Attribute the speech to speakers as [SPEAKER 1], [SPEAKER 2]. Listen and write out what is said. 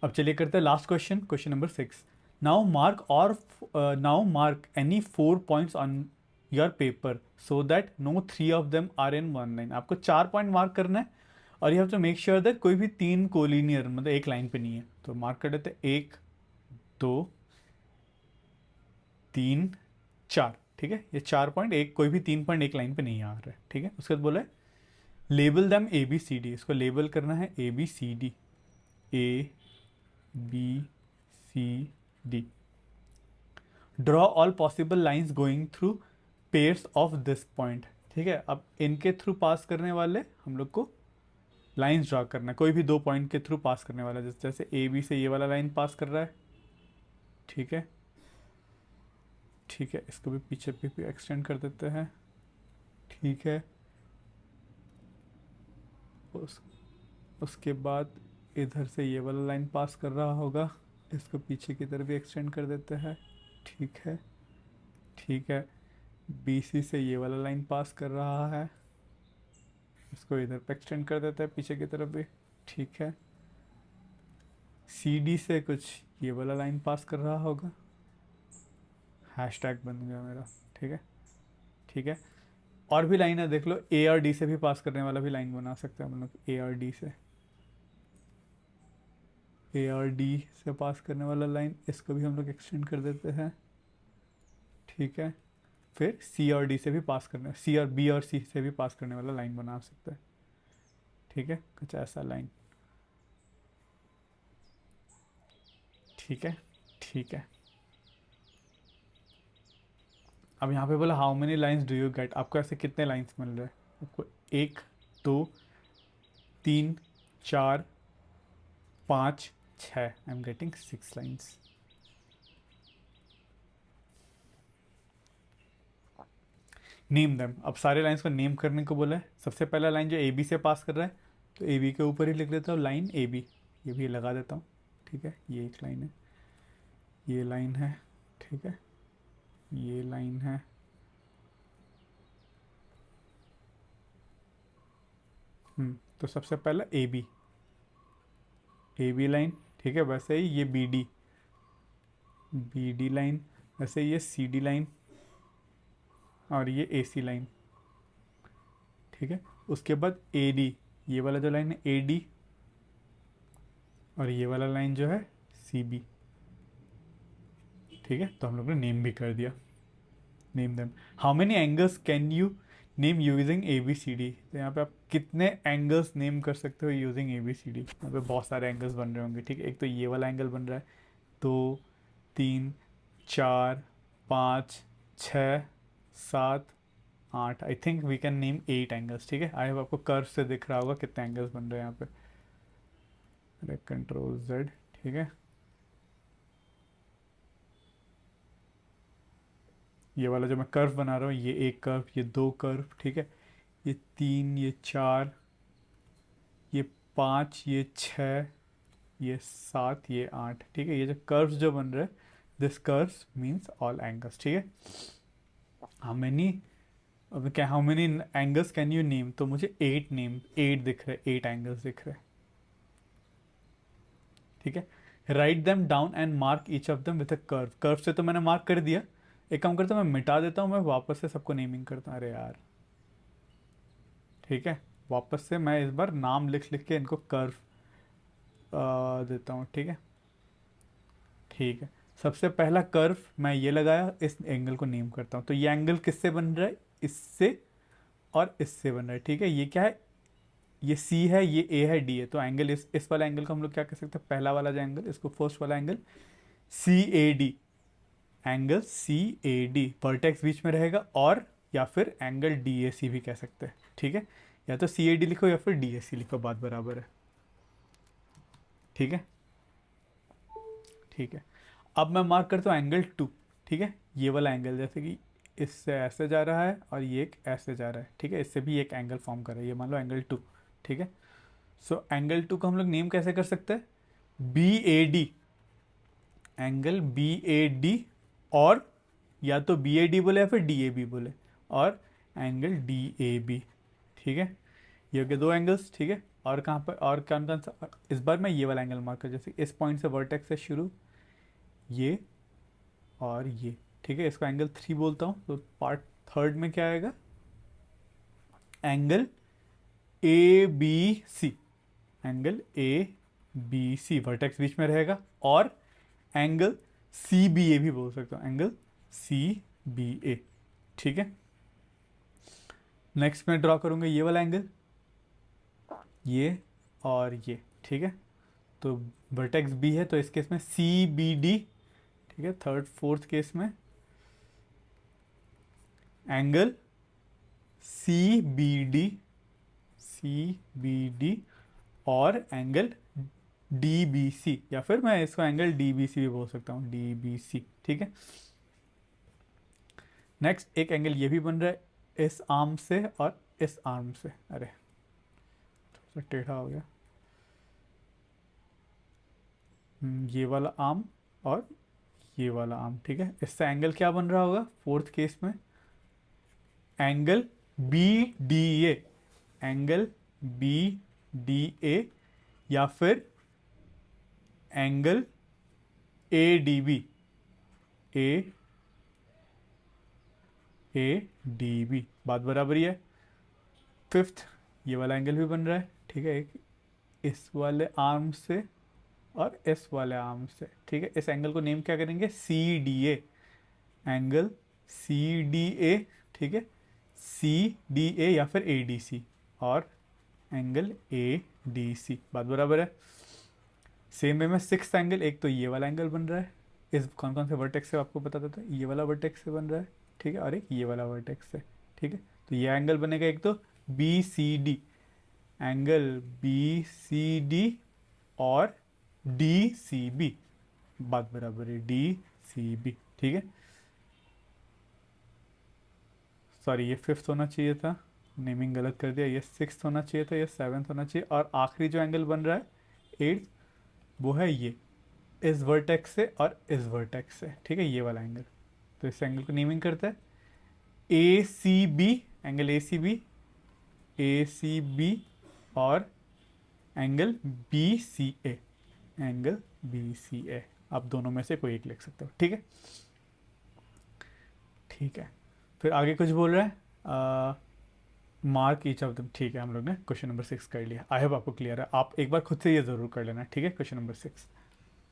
[SPEAKER 1] अब चलिए करते हैं last question, question number 6। Now mark any 4 points on your paper so that no 3 of them are in one line. आपको 4 point mark करना है और you have to make sure that कोई भी 3 कोलिनियर मतलब एक लाइन पे नहीं है। तो मार्क कर देते हैं 1 2 3 4। ठीक है, ये 4 पॉइंट एक, कोई भी 3 पॉइंट एक लाइन पे नहीं आ रहा है। ठीक है, उसके बाद बोला है label them A B C D. इसको लेबल करना है A B C D, A B C D. Draw all possible lines going through pairs of this point. ठीक है, अब इनके थ्रू पास करने वाले हम लोग को लाइंस ड्रॉ करना है, कोई भी 2 पॉइंट के थ्रू पास करने वाला, जैसे जैसे ए बी से ये वाला लाइन पास कर रहा है। ठीक है, ठीक है, इसको भी पीछे भी एक्सटेंड कर देते हैं। ठीक है, उस उसके बाद इधर से ये वाला लाइन पास कर रहा होगा, इसको पीछे की तरफ भी एक्सटेंड कर देते हैं। ठीक है, ठीक है, BC से ये वाला लाइन पास कर रहा है, इसको इधर पे एक्सटेंड कर देते हैं पीछे की तरफ भी। ठीक है, CD से कुछ ये वाला लाइन पास कर रहा होगा, हैशटैग बन गया मेरा। ठीक है, ठीक है, और भी लाइन है देख लो, A और D से भी पास करने वाला भी लाइन बना सकते हैं हम लोग। A और D से, A और D से पास करने वाला लाइन, इसको भी हम लोग एक्सटेंड कर देते हैं। ठीक है, फिर C और D से भी पास करने, C और B और C से भी पास करने वाला लाइन बना सकते हैं। ठीक है, कुछ ऐसा लाइन। ठीक है, ठीक है, अब यहाँ पे बोला how many lines do you get. आपको ऐसे कितने लाइन्स मिल रहे हैं? आपको 1 2 3 4 5 6, I am getting 6 lines. Name them. अब सारे लाइन्स को नेम करने को बोला है। सबसे पहला लाइन जो ए बी से पास कर रहा है, तो ए बी के ऊपर ही लिख देता हूँ लाइन ए बी, ये भी लगा देता हूँ। ठीक है, ये एक लाइन है, ये लाइन है। ठीक है, ये लाइन है। तो सबसे पहला ए बी लाइन। ठीक है, वैसे ही ये बी डी लाइन, वैसे ये सी डी लाइन, और ये ए सी लाइन। ठीक है, उसके बाद ए डी, ये वाला जो लाइन है ए डी, और ये वाला लाइन जो है सी बी। ठीक है, तो हम लोग ने नेम भी कर दिया। Name them. How many angles can you name using A B C D. तो यहाँ पे आप कितने एंगल्स नेम कर सकते हो using A B C D. यहाँ पे बहुत सारे एंगल्स बन रहे होंगे। ठीक है, एक तो ये वाला एंगल बन रहा है, 2 3 4 5 6 7 8। I think we can name 8 angles. ठीक है, आई होप आपको कर्व से दिख रहा होगा कितने एंगल्स बन रहे हैं यहाँ पे। अरे कंट्रोल जेड। ठीक है, ये वाला जो मैं कर्व बना रहा हूँ, ये एक कर्व, ये 2 कर्व। ठीक है, ये 3, ये 4, ये 5, ये 6, ये 7, ये 8। ठीक है, ये जो कर्व्स जो बन रहे हैं, this curves means all angles. ठीक है, हाउ मेनी, अब क्या how many angles can you name. तो मुझे 8 दिख रहे, 8 एंगल्स दिख रहे। ठीक है, write them down and mark each of them with a curve. Curve से तो मैंने मार्क कर दिया, एक काम करता हूँ मैं मिटा देता हूँ, मैं वापस से सबको नेमिंग करता हूँ। अरे यार, ठीक है, वापस से मैं इस बार नाम लिख लिख के इनको कर्व देता हूँ। ठीक है, ठीक है, सबसे पहला कर्व मैं ये लगाया, इस एंगल को नेम करता हूँ। तो ये एंगल किससे बन रहा है? इससे और इससे बन रहा है। ठीक है, ये क्या है? ये C है, ये A है, D है। तो एंगल इस वाला एंगल को हम लोग क्या कह सकते हैं? पहला वाला जो एंगल, इसको फर्स्ट वाला angle CAD। Angle CAD, vertex बीच में रहेगा, और या फिर एंगल DAC भी कह सकते हैं। ठीक है, या तो CAD लिखो या फिर DAC लिखो, बात बराबर है। ठीक है, ठीक है, अब मैं मार्क करता हूँ एंगल 2। ठीक है, ये वाला एंगल जैसे कि इससे ऐसे जा रहा है और ये एक ऐसे जा रहा है। ठीक है, इससे भी एक एंगल फॉर्म कर रहा है, ये मान लो एंगल 2। ठीक है, सो एंगल 2 को हम लोग नेम कैसे कर सकते हैं? BAD, एंगल BAD, और या तो BAD बोले या फिर DAB बोले, और एंगल DAB। ठीक है, ये हो गए 2 एंगल्स। ठीक है, और कहाँ पर, और कौन कौन सा, इस बार मैं ये वाला एंगल मार्क कर, जैसे इस पॉइंट से वर्टेक्स से शुरू, ये और ये, ठीक है, इसको एंगल 3 बोलता हूँ। तो पार्ट थर्ड में क्या आएगा, angle A B C, angle A B C, vertex बीच में रहेगा। और एंगल सी बी ए भी बोल सकता हूँ, एंगल सी बी ए, ठीक है। नेक्स्ट मैं ड्रॉ करूँगा ये वाला एंगल, ये और ये, ठीक है। तो वर्टेक्स बी है, तो इस केस में सी बी डी, ठीक है। थर्ड फोर्थ केस में angle C B D, C B D और एंगल डी बी सी, या फिर मैं इसको एंगल डी बी सी भी बोल सकता हूँ, डी बी सी, ठीक है। नेक्स्ट एक एंगल ये भी बन रहा है इस आर्म से और इस आर्म से, अरे थोड़ा सा टेढ़ा हो गया। ये वाला आर्म और ये वाला आर्म, ठीक है। इससे एंगल क्या बन रहा होगा फोर्थ केस में, angle B D A, angle B D A, या फिर angle A D B, A D B, बात बराबर ही है। फिफ्थ ये वाला एंगल भी बन रहा है, ठीक है, एक इस वाले आर्म से और इस वाले आर्म से, ठीक है। इस एंगल को नेम क्या करेंगे, C D A, angle C D A, ठीक है, सी डी ए या फिर ए डी सी, और एंगल ए डी सी, बात बराबर है। सेम वे में सिक्स एंगल, एक तो ये वाला एंगल बन रहा है, इस कौन कौन से वर्टेक्स से आपको बता देता है, ये वाला वर्टेक्स से बन रहा है, ठीक है, और एक ये वाला वर्टेक्स से, ठीक है। तो ये एंगल बनेगा एक तो B C D, angle B C D और डी सी बी, बात बराबर है, डी सी बी, ठीक है। सॉरी ये फिफ्थ होना चाहिए था, नेमिंग गलत कर दिया, ये सिक्स होना चाहिए था, ये सेवन्थ होना चाहिए। और आखिरी जो एंगल बन रहा है एट्थ, वो है ये इस वर्टेक्स से और इस वर्टेक्स से, ठीक है, ये वाला एंगल। तो इस एंगल को नेमिंग करते हैं A C B, angle A C B, A C B और angle B C A, angle B C A. आप दोनों में से कोई एक लिख सकते हो, ठीक है, ठीक है। फिर आगे कुछ बोल रहा है, मार्क ईच ऑफ दम, ठीक है, हम लोग ने क्वेश्चन नंबर 6 कर लिया। आई होप आपको क्लियर है, आप एक बार खुद से ये ज़रूर कर लेना, ठीक है, क्वेश्चन नंबर 6।